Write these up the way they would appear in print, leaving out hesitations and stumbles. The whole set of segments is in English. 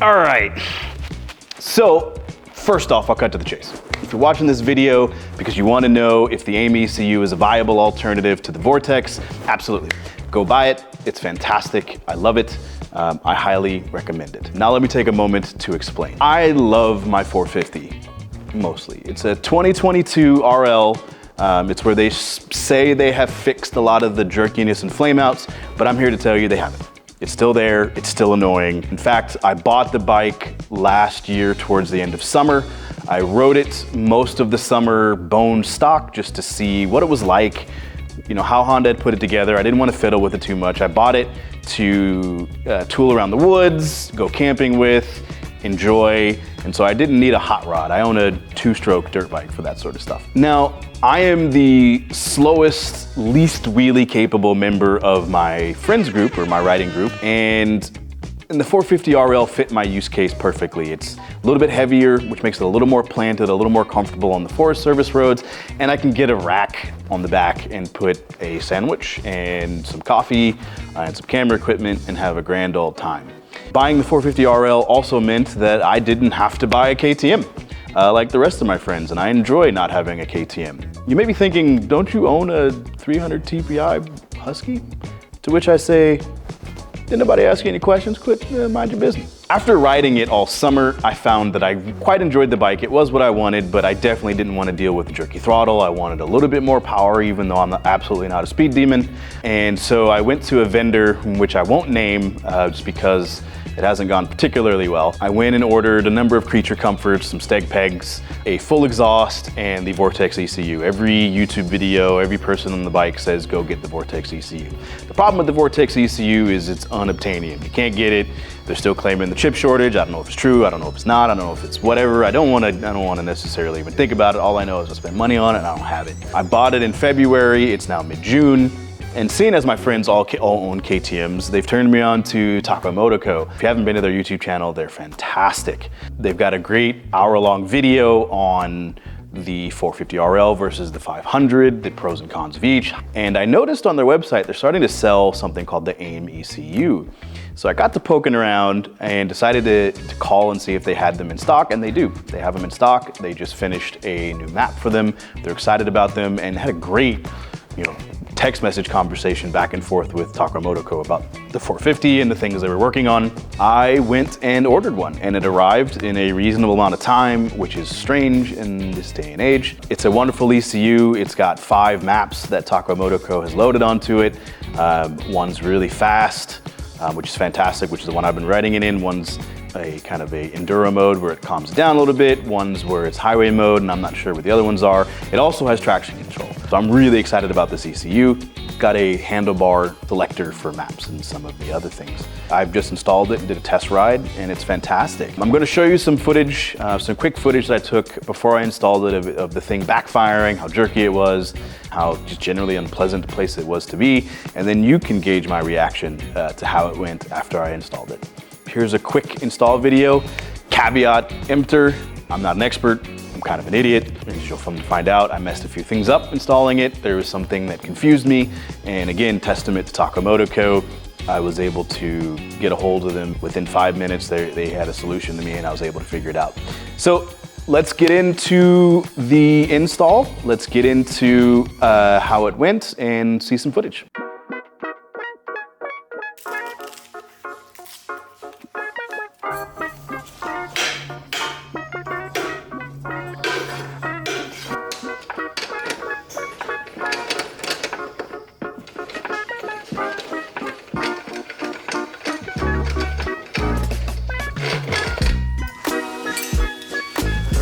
All right, so first off, I'll cut to the chase. If you're watching this video because you want to know if the AIM ECU is a viable alternative to the Vortex, absolutely. Go buy it, it's fantastic, I love it. I highly recommend it. Now let me take a moment to explain. I love my 450, mostly. It's a 2022 RL. It's where they say they have fixed a lot of the jerkiness and flameouts, but I'm here to tell you they haven't. It's still there, it's still annoying. In fact, I bought the bike last year towards the end of summer. I rode it most of the summer bone stock just to see what it was like, you know, how Honda had put it together. I didn't want to fiddle with it too much. I bought it to tool around the woods, go camping with, enjoy, and so I didn't need a hot rod. I own a 2-stroke dirt bike for that sort of stuff. Now, I am the slowest, least wheelie capable member of my friends group or my riding group, and the 450 RL fit my use case perfectly. It's a little bit heavier, which makes it a little more planted, a little more comfortable on the Forest Service roads, and I can get a rack on the back and put a sandwich and some coffee and some camera equipment and have a grand old time. Buying the 450 RL also meant that I didn't have to buy a KTM like the rest of my friends, and I enjoy not having a KTM. You may be thinking, don't you own a 300 TPI Husky? To which I say, did nobody ask you any questions? Quit, mind your business. After riding it all summer, I found that I quite enjoyed the bike. It was what I wanted, but I definitely didn't want to deal with the jerky throttle. I wanted a little bit more power, even though I'm absolutely not a speed demon. And so I went to a vendor, which I won't name just because it hasn't gone particularly well. I went and ordered a number of creature comforts, some steg pegs, a full exhaust, and the Vortex ECU. Every YouTube video, every person on the bike says, go get the Vortex ECU. The problem with the Vortex ECU is it's unobtainium. You can't get it. They're still claiming the chip shortage. I don't know if it's true. I don't know if it's not. I don't know if it's whatever. I don't want to necessarily even think about it. All I know is I spent money on it and I don't have it. I bought it in February. It's now mid-June. And seeing as my friends all own KTMs, they've turned me on to Tacomoto Co. If you haven't been to their YouTube channel, they're fantastic. They've got a great hour-long video on the 450 RL versus the 500, the pros and cons of each. And I noticed on their website, they're starting to sell something called the AIM ECU. So I got to poking around and decided to call and see if they had them in stock, and they do. They have them in stock. They just finished a new map for them. They're excited about them and had a great, text message conversation back and forth with Tacomoto Co about the 450 and the things they were working on. I went and ordered one, and it arrived in a reasonable amount of time, which is strange in this day and age. It's a wonderful ECU. It's got 5 maps that Tacomoto Co has loaded onto it. One's really fast, which is fantastic, which is the one I've been riding it in. One's a kind of a enduro mode where it calms down a little bit. One's where it's highway mode, and I'm not sure what the other ones are. It also has traction control. So I'm really excited about this ECU. Got a handlebar selector for maps and some of the other things. I've just installed it and did a test ride, and it's fantastic. I'm gonna show you some footage, some quick footage that I took before I installed it of the thing backfiring, how jerky it was, how just generally unpleasant a place it was to be, and then you can gauge my reaction to how it went after I installed it. Here's a quick install video. Caveat emptor, I'm not an expert, I'm kind of an idiot. As you'll find out, I messed a few things up installing it. There was something that confused me, and again, testament to Tacomoto Co. I was able to get a hold of them within 5 minutes. They had a solution to me, and I was able to figure it out. So let's get into the install. Let's get into how it went and see some footage.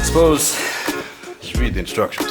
Suppose you should read the instructions.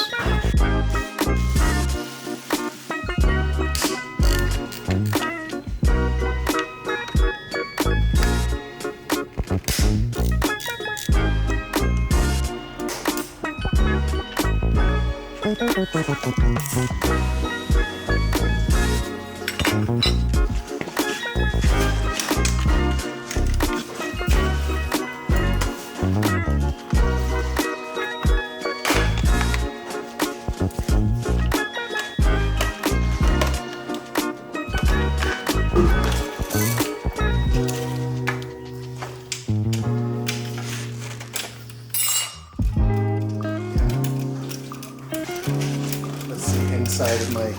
side of my...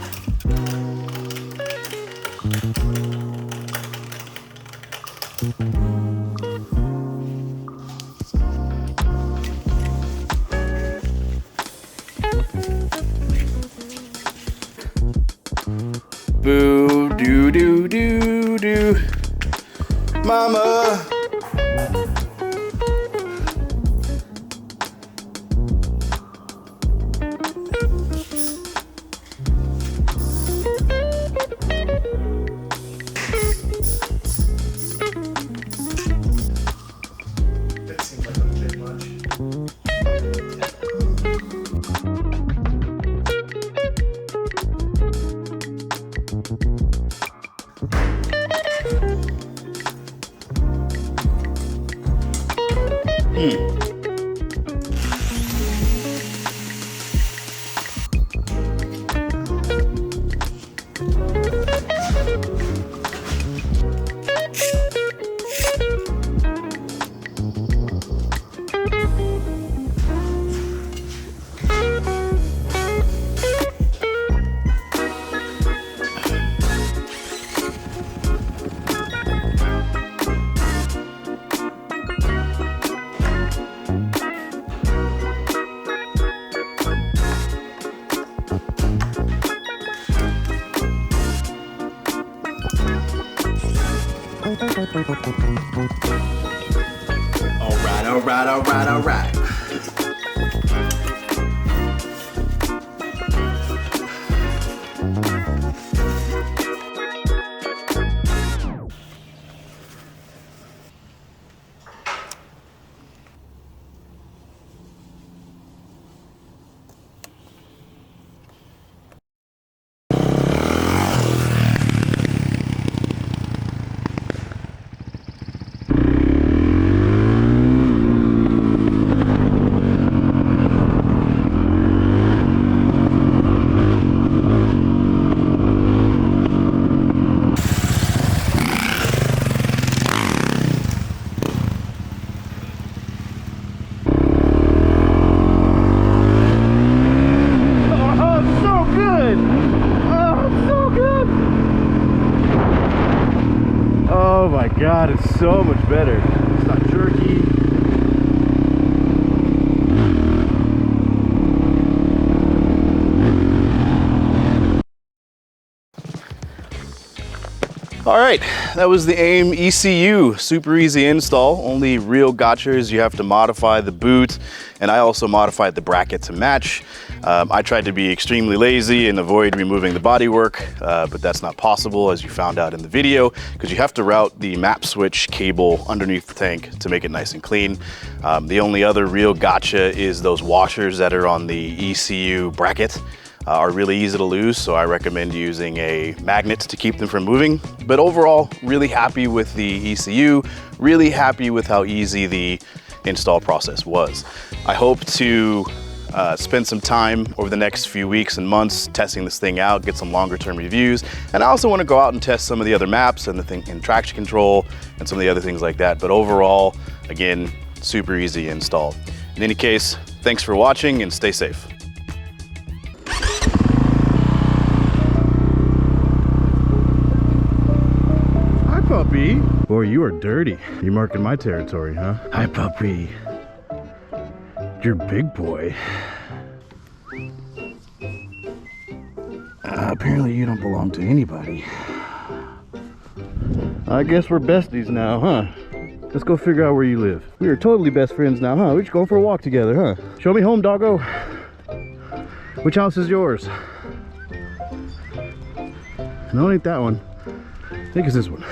Boo, doo, doo, doo, doo. Mama. That seems like a bit much. All right. Oh my God, it's so much better. It's not jerky. All right, that was the AIM ECU. Super easy install. Only real gotcha is you have to modify the boot, and I also modified the bracket to match. I tried to be extremely lazy and avoid removing the bodywork, but that's not possible, as you found out in the video, because you have to route the map switch cable underneath the tank to make it nice and clean. The only other real gotcha is those washers that are on the ECU bracket. Are really easy to lose, so I recommend using a magnet to keep them from moving. But overall, really happy with the ECU, really happy with how easy the install process was. I hope to spend some time over the next few weeks and months testing this thing out, get some longer term reviews, and I also want to go out and test some of the other maps and the thing in traction control and some of the other things like that. But overall, again, super easy install. In any case, thanks for watching and stay safe. Puppy. Boy, you are dirty. You're marking my territory, huh? Hi, puppy. You're big boy. Apparently you don't belong to anybody. I guess we're besties now, huh? Let's go figure out where you live. We are totally best friends now, huh? We should go for a walk together, huh? Show me home, doggo. Which house is yours? No, it ain't that one. I think it's this one.